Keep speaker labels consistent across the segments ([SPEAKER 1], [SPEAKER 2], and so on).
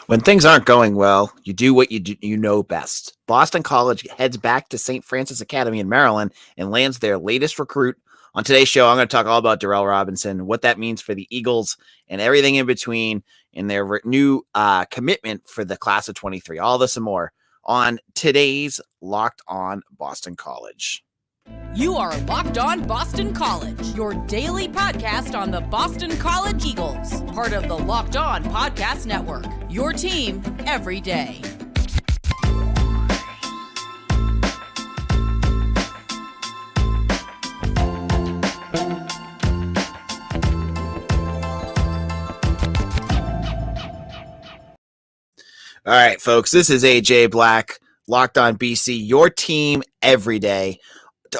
[SPEAKER 1] When things aren't going well, you do what you know best. Boston College heads back to St. Francis Academy in Maryland and lands their latest recruit. On today's show, I'm going to talk all about Darrell Robinson, what that means for the Eagles, and everything in between, and their new commitment for the class of 23. All this and more on today's Locked On Boston College.
[SPEAKER 2] You are Locked On Boston College, your daily podcast on the Boston College Eagles, part of the Locked On Podcast Network, your team every day.
[SPEAKER 1] All right, folks, this is AJ Black, Locked On BC, your team every day.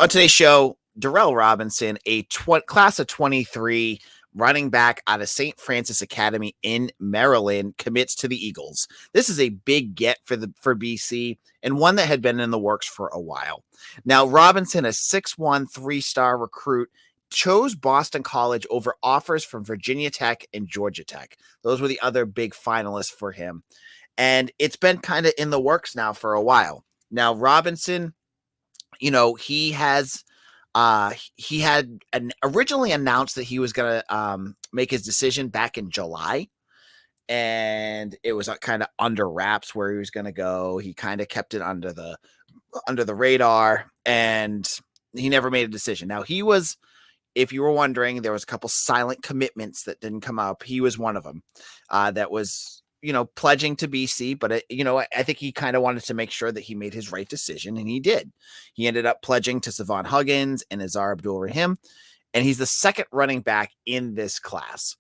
[SPEAKER 1] On today's show, Durell Robinson, a class of 23 running back out of St. Francis Academy in Maryland, commits to the Eagles. This is a big get for BC and one that had been in the works for a while. Now, Robinson, a 6'1", 3-star recruit, chose Boston College over offers from Virginia Tech and Georgia Tech. Those were the other big finalists for him. And it's been kind of in the works now for a while. Now, Robinson, he had originally announced that he was going to make his decision back in July, and it was kind of under wraps where he was going to go. He kind of kept it under the radar, and he never made a decision. Now, he was, if you were wondering, there was a couple silent commitments that didn't come up. He was one of them that was, pledging to BC, but I think he kind of wanted to make sure that he made his right decision, and he did. He ended up pledging to Savon Huggins and Azar Abdul-Rahim, and he's the second running back in this class.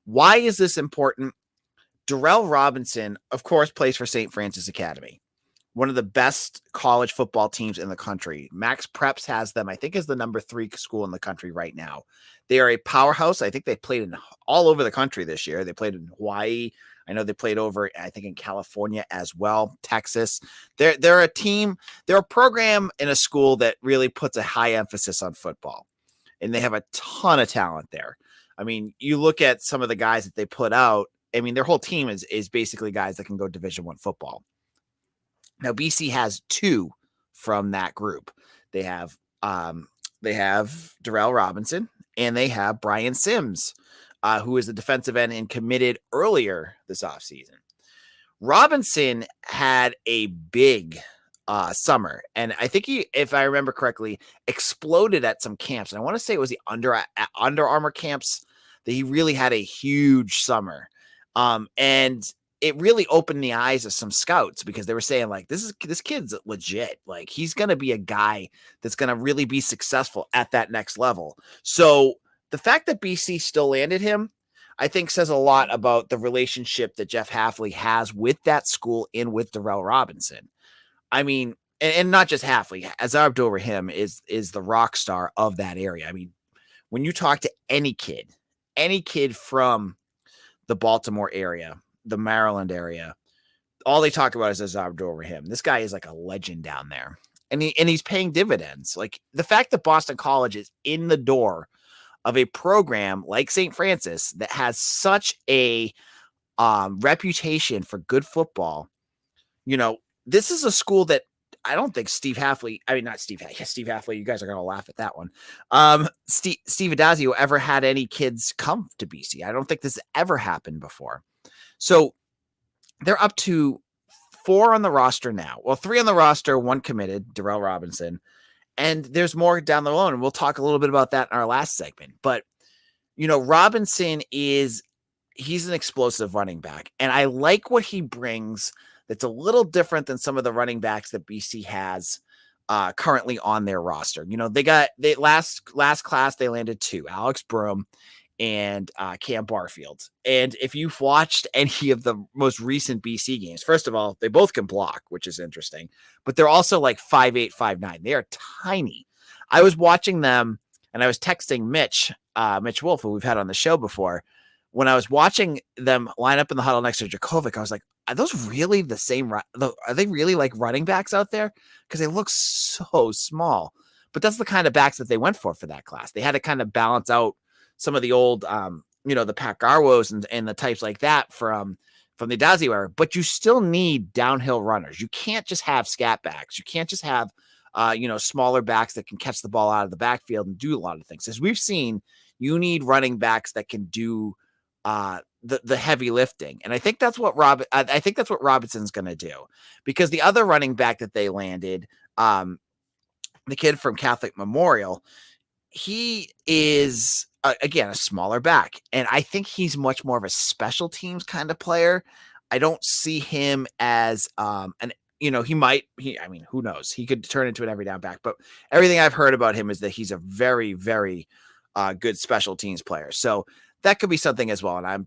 [SPEAKER 1] Why is this important? Darrell Robinson, of course, plays for St. Francis Academy, one of the best college football teams in the country. Max Preps has them, I think, as the number 3 school in the country right now. They are a powerhouse. I think they played in all over the country this year. They played in Hawaii. I know they played over, I think, in California as well, Texas. They're a team, they're a program in a school that really puts a high emphasis on football, and they have a ton of talent there. I mean, you look at some of the guys that they put out. I mean, their whole team is basically guys that can go Division I football. Now, BC has 2 from that group. They have Darrell Robinson, and they have Brian Sims, who is a defensive end and committed earlier this offseason. Robinson had a big summer, and I think he, if I remember correctly, exploded at some camps. And I want to say it was the Under Armour camps that he really had a huge summer. And it really opened the eyes of some scouts, because they were saying, like, this kid's legit. Like, he's going to be a guy that's going to really be successful at that next level. So the fact that BC still landed him, I think, says a lot about the relationship that Jeff Hafley has with that school and with Darrell Robinson. I mean, and not just Hafley, Azar Abdul-Rahim is the rock star of that area. I mean, when you talk to any kid from the Baltimore area, the Maryland area, all they talk about is Azar Abdul-Rahim. This guy is like a legend down there, and he's paying dividends. Like, the fact that Boston College is in the door of a program like St. Francis that has such a reputation for good football. This is a school that I don't think Steve Hafley, Steve Hafley, you guys are going to laugh at that one. Steve Adazio ever had any kids come to BC. I don't think this ever happened before. So they're up to 4 on the roster now. Well, 3 on the roster, 1 committed, Darrell Robinson. And there's more down the road, and we'll talk a little bit about that in our last segment. But, Robinson he's an explosive running back, and I like what he brings that's a little different than some of the running backs that BC has currently on their roster. They last class, they landed 2, Alex Broom and Cam Barfield. And if you've watched any of the most recent BC games, first of all, they both can block, which is interesting, but they're also like 5'8", 5'9". They are tiny. I was watching them, and I was texting Mitch Wolf, who we've had on the show before. When I was watching them line up in the huddle next to Djokovic, I was like, are those really the same? Are they really like running backs out there? Because they look so small. But that's the kind of backs that they went for that class. They had to kind of balance out some of the old, the Pat Garwos and the types like that from from the Addazio era, but you still need downhill runners. You can't just have scat backs. You can't just have, smaller backs that can catch the ball out of the backfield and do a lot of things. As we've seen, you need running backs that can do the heavy lifting. And I think that's what Robinson's going to do, because the other running back that they landed, the kid from Catholic Memorial, he is again a smaller back, and I think he's much more of a special teams kind of player. I don't see him as who knows, he could turn into an every down back, but everything I've heard about him is that he's a very, very good special teams player. So that could be something as well. And I'm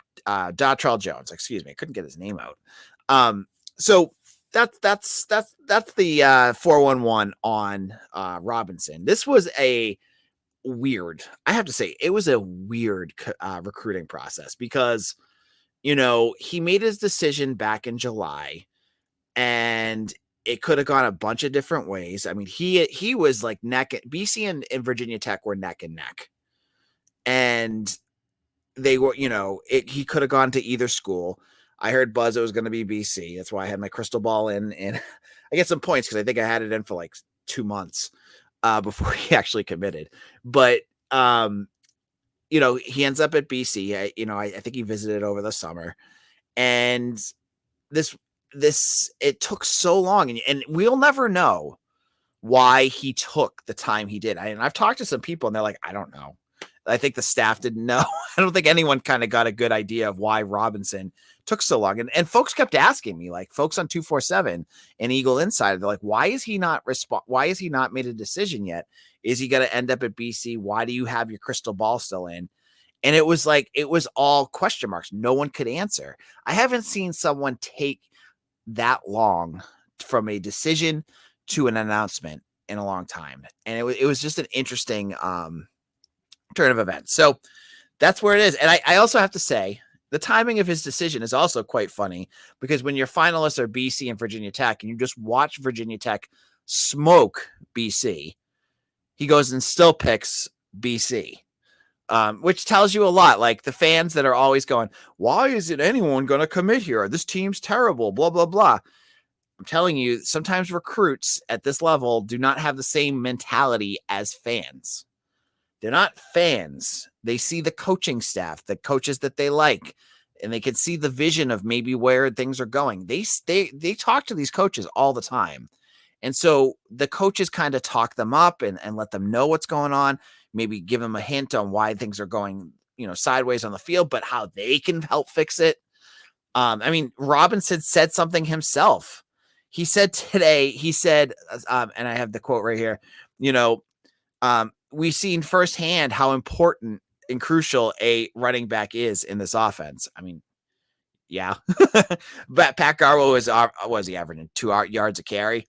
[SPEAKER 1] Darrell Jones, excuse me, I couldn't get his name out. So that's the 411 on Robinson. This was I have to say, it was a weird recruiting process, because, he made his decision back in July, and it could have gone a bunch of different ways. I mean, he was like BC and Virginia Tech were neck and neck, and they were, he could have gone to either school. I heard buzz it was going to be BC. That's why I had my crystal ball in, and I get some points because I think I had it in for like 2 months before he actually committed. But, he ends up at BC. I think he visited over the summer, and it took so long, and we'll never know why he took the time he did. And I've talked to some people, and they're like, I don't know. I think the staff didn't know. I don't think anyone kind of got a good idea of why Robinson took so long. And folks kept asking me, like folks on 247 and Eagle Insider, they're like, why is he not made a decision yet? Is he going to end up at BC? Why do you have your crystal ball still in? And it was all question marks. No one could answer. I haven't seen someone take that long from a decision to an announcement in a long time. And it was just an interesting, turn of events. So that's where it is. And I also have to say, the timing of his decision is also quite funny, because when your finalists are BC and Virginia Tech, and you just watch Virginia Tech smoke BC, he goes and still picks BC, which tells you a lot. Like the fans that are always going, why isn't anyone going to commit here? This team's terrible, blah, blah, blah. I'm telling you, sometimes recruits at this level do not have the same mentality as fans. They're not fans. They see the coaching staff, the coaches that they like, and they can see the vision of maybe where things are going. They talk to these coaches all the time. And so the coaches kind of talk them up and let them know what's going on, maybe give them a hint on why things are going, sideways on the field, but how they can help fix it. Robinson said something himself. He said today, and I have the quote right here, we've seen firsthand how important and crucial a running back is in this offense. I mean, yeah, but Pat Garwo was he averaging 2 yards a carry?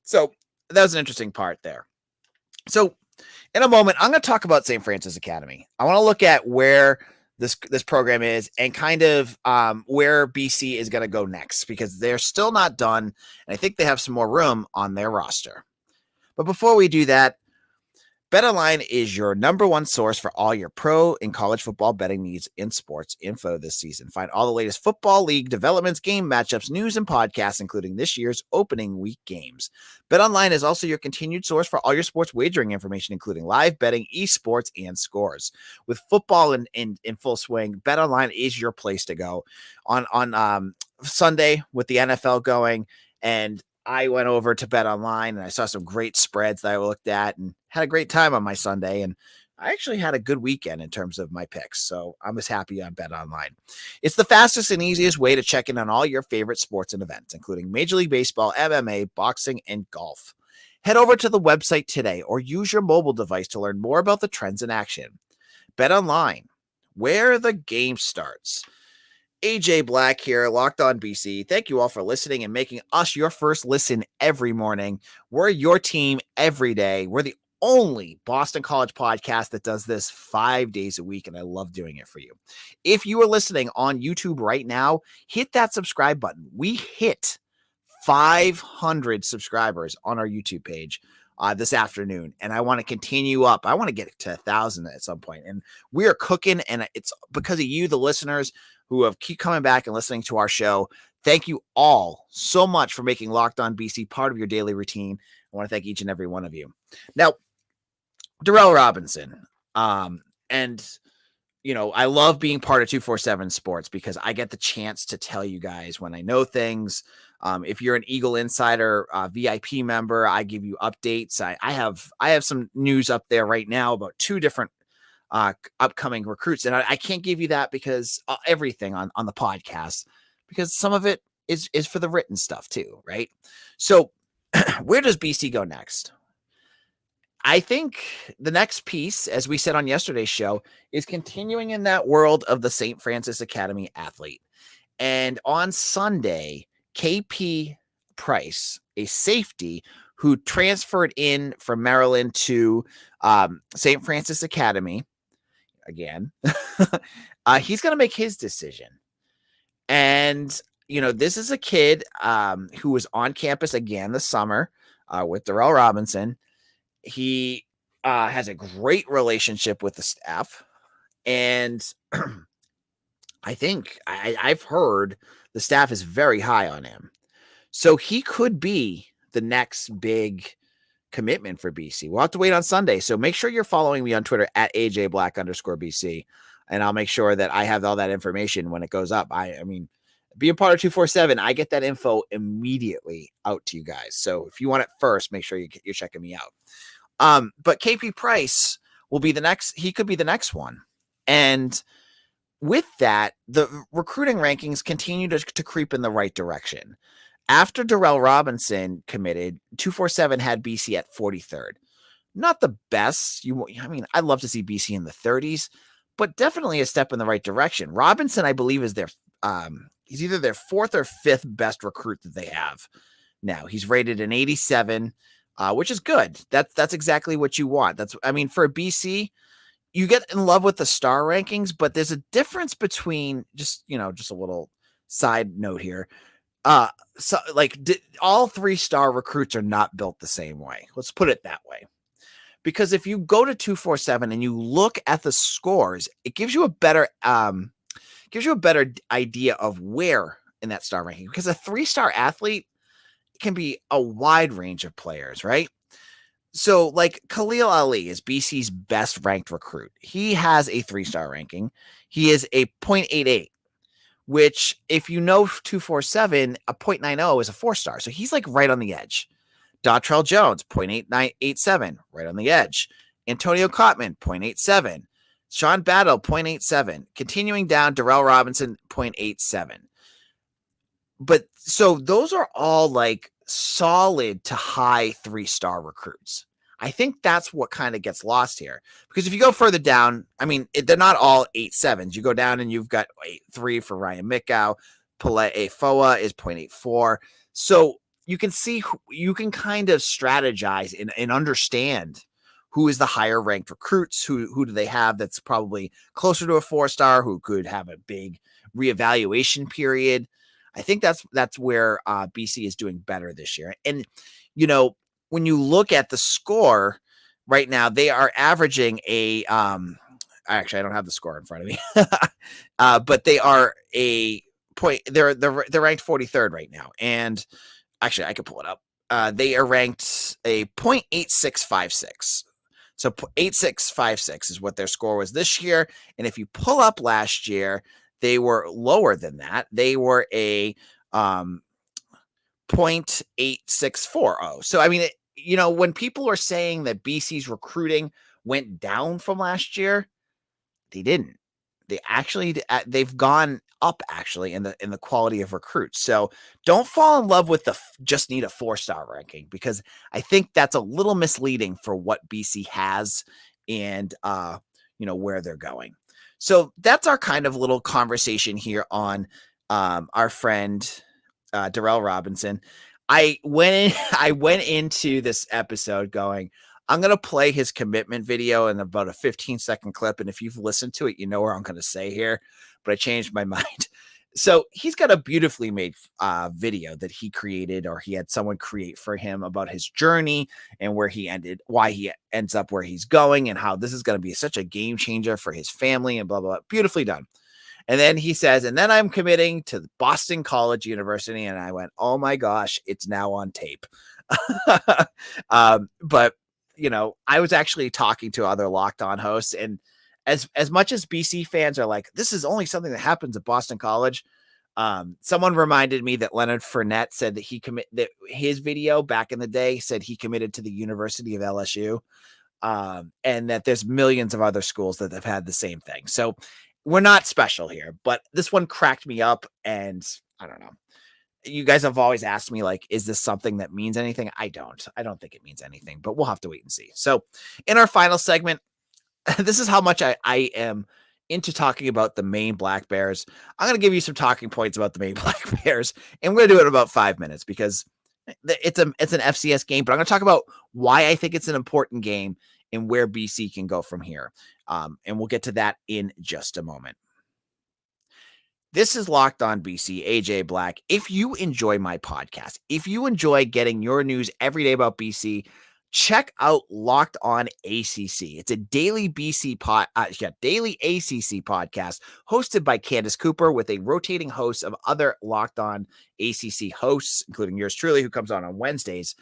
[SPEAKER 1] So that was an interesting part there. So in a moment, I'm going to talk about St. Francis Academy. I want to look at where this program is and kind of where BC is going to go next, because they're still not done. And I think they have some more room on their roster. But before we do that, BetOnline is your number one source for all your pro and college football betting needs in sports info this season. Find all the latest football league developments, game matchups, news, and podcasts, including this year's opening week games. BetOnline is also your continued source for all your sports wagering information, including live betting, esports, and scores. With football in full swing, BetOnline is your place to go. On Sunday with the NFL going, and I went over to BetOnline and I saw some great spreads that I looked at and had a great time on my Sunday. And I actually had a good weekend in terms of my picks. So I'm as happy on BetOnline. It's the fastest and easiest way to check in on all your favorite sports and events, including Major League Baseball, MMA, boxing, and golf. Head over to the website today or use your mobile device to learn more about the trends in action. BetOnline, where the game starts. AJ Black here, Locked On BC. Thank you all for listening and making us your first listen every morning. We're your team every day. We're the only Boston College podcast that does this 5 days a week, and I love doing it for you. If you are listening on YouTube right now, hit that subscribe button. We hit 500 subscribers on our YouTube page this afternoon, and I want to continue up. I want to get to 1,000 at some point, and we are cooking, and it's because of you, the listeners, who have keep coming back and listening to our show. Thank you all so much for making Locked On BC part of your daily routine. I want to thank each and every one of you. Now, Durell Robinson, and I love being part of 247 Sports because I get the chance to tell you guys when I know things. If you're an Eagle Insider VIP member, I give you updates. I have some news up there right now about 2 different upcoming recruits, and I can't give you that because everything on the podcast, because some of it is for the written stuff too, right? So where does BC go next? I think the next piece, as we said on yesterday's show, is continuing in that world of the St. Francis Academy athlete. And on Sunday, KP Price, a safety who transferred in from Maryland to St. Francis Academy, again, he's going to make his decision. And, this is a kid who was on campus again this summer with Darrell Robinson. He has a great relationship with the staff, and I think I've heard the staff is very high on him. So he could be the next big commitment for BC. We'll have to wait on Sunday. So make sure you're following me on Twitter at AJBlack_BC, and I'll make sure that I have all that information when it goes up. I mean, being part of 247, I get that info immediately out to you guys. So if you want it first, make sure you're checking me out. But KP Price will be the next, he could be the next one. And with that, the recruiting rankings continue to creep in the right direction. After Darrell Robinson committed, 247 had BC at 43rd. Not the best. I'd love to see BC in the 30s, but definitely a step in the right direction. Robinson, I believe, is he's either their 4th or 5th best recruit that they have now. He's rated an 87, which is good. That's exactly what you want. For BC, you get in love with the star rankings, but there's a difference between just a little side note here. All 3-star recruits are not built the same way. Let's put it that way. Because if you go to 247 and you look at the scores, it gives you a better idea of where in that star ranking, because a 3-star athlete can be a wide range of players, right? So like Khalil Ali is BC's best ranked recruit. He has a 3-star ranking. He is a 0.88, which if you know 247, a 0.90 is a 4-star. So he's like right on the edge. Dontrell Jones, 0.8987, right on the edge. Antonio Cotman, 0.87. Sean Battle, 0.87. Continuing down, Darrell Robinson, 0.87. But so those are all like solid to high 3-star recruits. I think that's what kind of gets lost here. Because if you go further down, they're not all 8.7s. You go down and you've got 8.3 for Ryan Mickow. Pele Foa is 0.84. So you can see, you can kind of strategize and understand who is the higher ranked recruits, who do they have that's probably closer to a 4-star, who could have a big reevaluation period. I think that's where BC is doing better this year. And, when you look at the score right now, they are averaging a actually, I don't have the score in front of me, but they are a point. They're ranked 43rd right now. And actually, I could pull it up. They are ranked a 0.8656. So 8656 is what their score was this year. And if you pull up last year, they were lower than that. They were a 0.8640. So, when people are saying that BC's recruiting went down from last year, they didn't. They've gone up actually in the quality of recruits. So don't fall in love with just need a 4-star ranking, because I think that's a little misleading for what BC has and where they're going. So that's our kind of little conversation here on our friend Darrell Robinson. I went into this episode going, I'm going to play his commitment video in about a 15-second clip. And if you've listened to it, you know what I'm going to say here, but I changed my mind. So he's got a beautifully made video that he created, or he had someone create for him, about his journey and where he ended, why he ends up where he's going, and how this is going to be such a game changer for his family and blah, blah, blah. Beautifully done. And then he says, and then I'm committing to Boston College University. And I went, oh my gosh, it's now on tape. But I was actually talking to other Locked On hosts, and as much as BC fans are like, this is only something that happens at Boston College. Someone reminded me that Leonard Fournette said that that his video back in the day said he committed to the University of LSU. And that there's millions of other schools that have had the same thing. So we're not special here, but this one cracked me up, and I don't know. You guys have always asked me, like, is this something that means anything? I don't think it means anything, but we'll have to wait and see. So in our final segment, this is how much I am into talking about the Maine Black Bears. I'm going to give you some talking points about the Maine Black Bears, and we're going to do it in about 5 minutes because it's an FCS game, but I'm going to talk about why I think it's an important game and where BC can go from here. And we'll get to that in just a moment. This is Locked On BC, AJ Black. If you enjoy my podcast, if you enjoy getting your news every day about BC, check out Locked On ACC. It's a daily daily ACC podcast hosted by Candace Cooper with a rotating host of other Locked On ACC hosts, including yours truly, who comes on Wednesdays.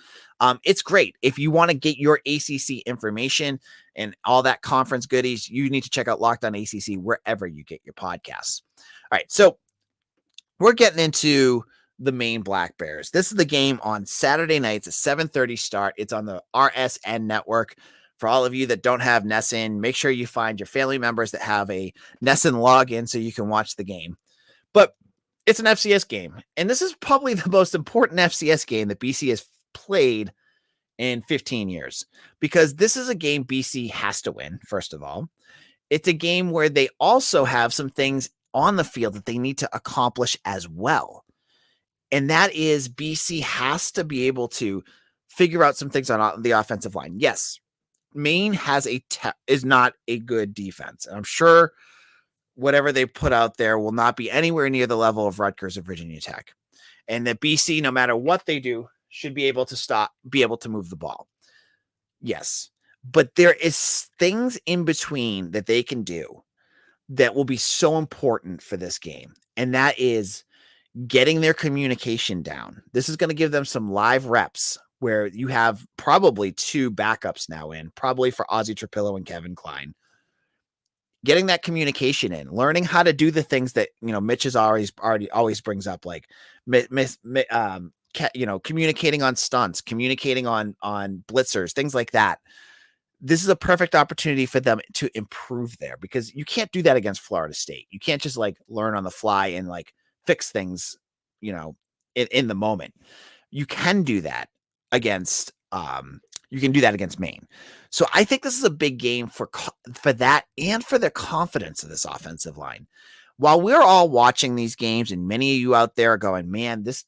[SPEAKER 1] It's great. If you want to get your ACC information and all that conference goodies, you need to check out Locked On ACC wherever you get your podcasts. All right, so we're getting into the Maine Black Bears. This is the game on Saturday nights, a 7:30 start. It's on the RSN network. For all of you that don't have NESN, make sure you find your family members that have a NESN login so you can watch the game. But it's an FCS game, and this is probably the most important FCS game that BC has played in 15 years because this is a game BC has to win, first of all. It's a game where they also have some things on the field that they need to accomplish as well. And that is BC has to be able to figure out some things on the offensive line. Yes, Maine is not a good defense. And I'm sure whatever they put out there will not be anywhere near the level of Rutgers or Virginia Tech. And that BC, no matter what they do, should be able to move the ball. Yes, but there is things in between that they can do that will be so important for this game. And that is getting their communication down. This is going to give them some live reps where you have probably two backups now in, probably for Ozzie Trapillo and Kevin Klein. Getting that communication in, learning how to do the things that, Mitch is always brings up, like, communicating on stunts, communicating on blitzers, things like that. This is a perfect opportunity for them to improve there because you can't do that against Florida State. You can't just learn on the fly and fix things, in the moment. You can do that against Maine. So I think this is a big game for that and for the confidence of this offensive line. While we're all watching these games and many of you out there are going, man, this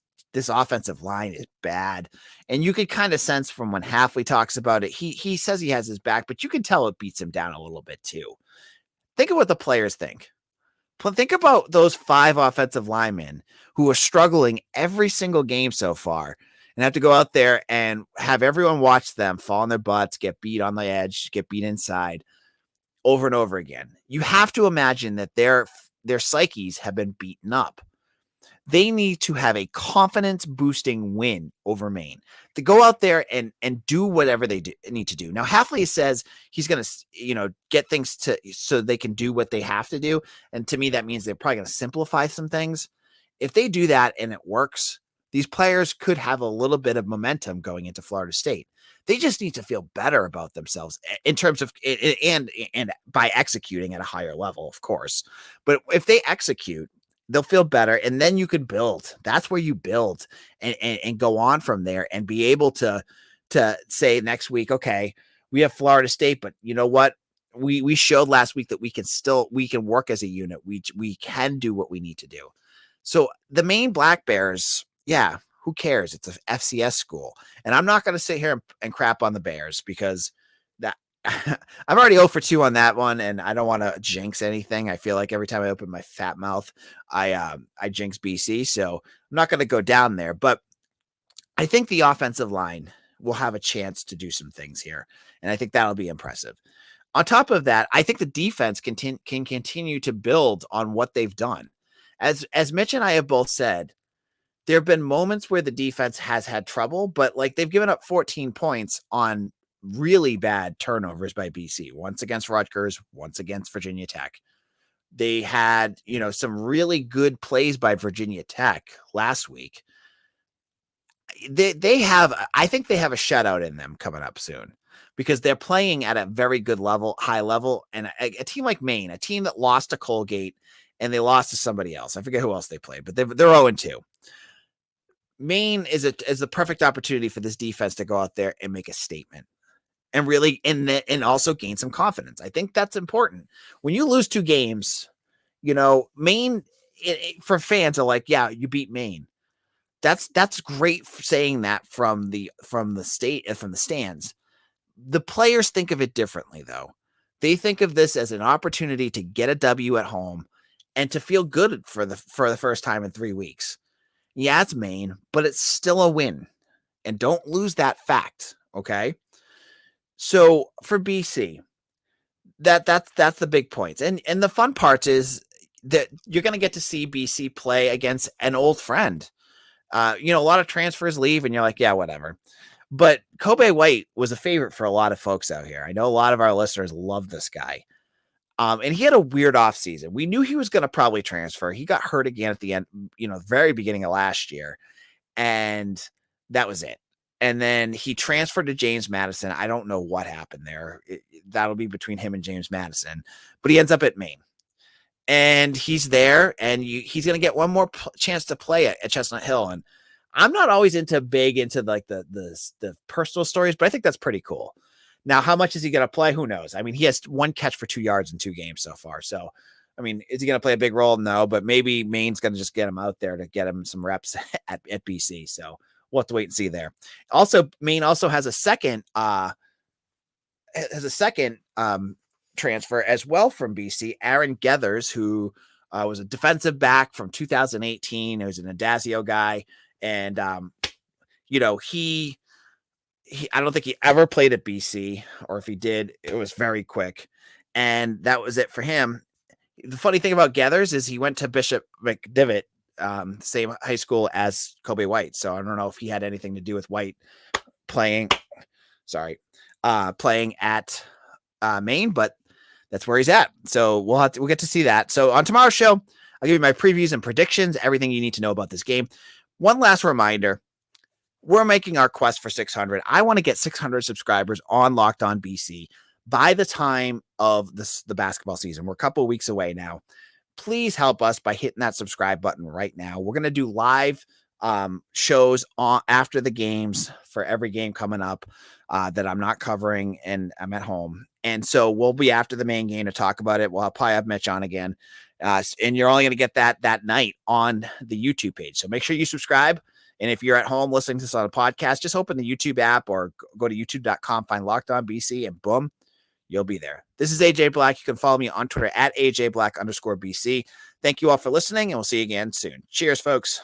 [SPEAKER 1] offensive line is bad. And you could kind of sense from when Hafley talks about it, he says he has his back, but you can tell it beats him down a little bit too. Think of what the players think. Think about those 5 offensive linemen who are struggling every single game so far and have to go out there and have everyone watch them fall on their butts, get beat on the edge, get beat inside over and over again. You have to imagine that their psyches have been beaten up. They need to have a confidence-boosting win over Maine to go out there and do whatever they need to do. Now, Hafley says he's going to, get things so they can do what they have to do. And to me, that means they're probably going to simplify some things. If they do that and it works, these players could have a little bit of momentum going into Florida State. They just need to feel better about themselves in terms of and by executing at a higher level, of course. But if they execute, they'll feel better, and then you could build. That's where you build and go on from there and be able to say next week, okay, we have Florida State, but you know what? We showed last week that we can work as a unit. We can do what we need to do. So the Maine Black Bears, yeah, who cares? It's a FCS school. And I'm not going to sit here and crap on the Bears because I'm already 0 for 2 on that one, and I don't want to jinx anything. I feel like every time I open my fat mouth, I jinx BC, so I'm not going to go down there. But I think the offensive line will have a chance to do some things here, and I think that'll be impressive. On top of that, I think the defense can continue to build on what they've done. As Mitch and I have both said, there have been moments where the defense has had trouble, but like they've given up 14 points on really bad turnovers by BC, once against Rutgers, once against Virginia Tech. They had, some really good plays by Virginia Tech last week. I think they have a shutout in them coming up soon because they're playing at a very good level, high level. And a team like Maine, a team that lost to Colgate and they lost to somebody else. I forget who else they played, but they're 0-2. Maine is the perfect opportunity for this defense to go out there and make a statement and really, and also gain some confidence. I think that's important. When you lose 2 games, Maine, for fans are like, yeah, you beat Maine. That's great for saying that from the stands. The players think of it differently, though. They think of this as an opportunity to get a W at home and to feel good for the first time in 3 weeks. Yeah, it's Maine, but it's still a win. And don't lose that fact, okay? So for BC, that's the big points. And the fun part is that you're going to get to see BC play against an old friend. A lot of transfers leave and you're like, yeah, whatever. But Kobe White was a favorite for a lot of folks out here. I know a lot of our listeners love this guy. And he had a weird offseason. We knew he was going to probably transfer. He got hurt again at the end, very beginning of last year. And that was it. And then he transferred to James Madison. I don't know what happened there. That'll be between him and James Madison. But he ends up at Maine. And he's there, and he's going to get one more chance to play at Chestnut Hill. And I'm not always into like the personal stories, but I think that's pretty cool. Now, how much is he going to play? Who knows? I mean, he has 1 catch for 2 yards in 2 games so far. So, I mean, is he going to play a big role? No, but maybe Maine's going to just get him out there to get him some reps at BC. So we'll have to wait and see there. Also, Maine also has a second transfer as well from BC, Aaron Gethers, who was a defensive back from 2018. He was an Adazio guy. And, he I don't think he ever played at BC, or if he did, it was very quick. And that was it for him. The funny thing about Gethers is he went to Bishop McDivitt, same high school as Kobe White. So I don't know if he had anything to do with White playing at Maine, but that's where he's at. So we'll get to see that. So on tomorrow's show, I'll give you my previews and predictions, everything you need to know about this game. One last reminder, we're making our quest for 600. I want to get 600 subscribers on Locked On BC by the time of the basketball season. We're a couple of weeks away now. Please help us by hitting that subscribe button right now. We're going to do live shows after the games for every game coming up that I'm not covering and I'm at home. And so we'll be after the main game to talk about it. We'll probably have Mitch on again. And you're only going to get that night on the YouTube page. So make sure you subscribe. And if you're at home listening to this on a podcast, just open the YouTube app or go to youtube.com, find Locked On BC, and boom, you'll be there. This is AJ Black. You can follow me on Twitter at AJ Black _BC. Thank you all for listening, and we'll see you again soon. Cheers, folks.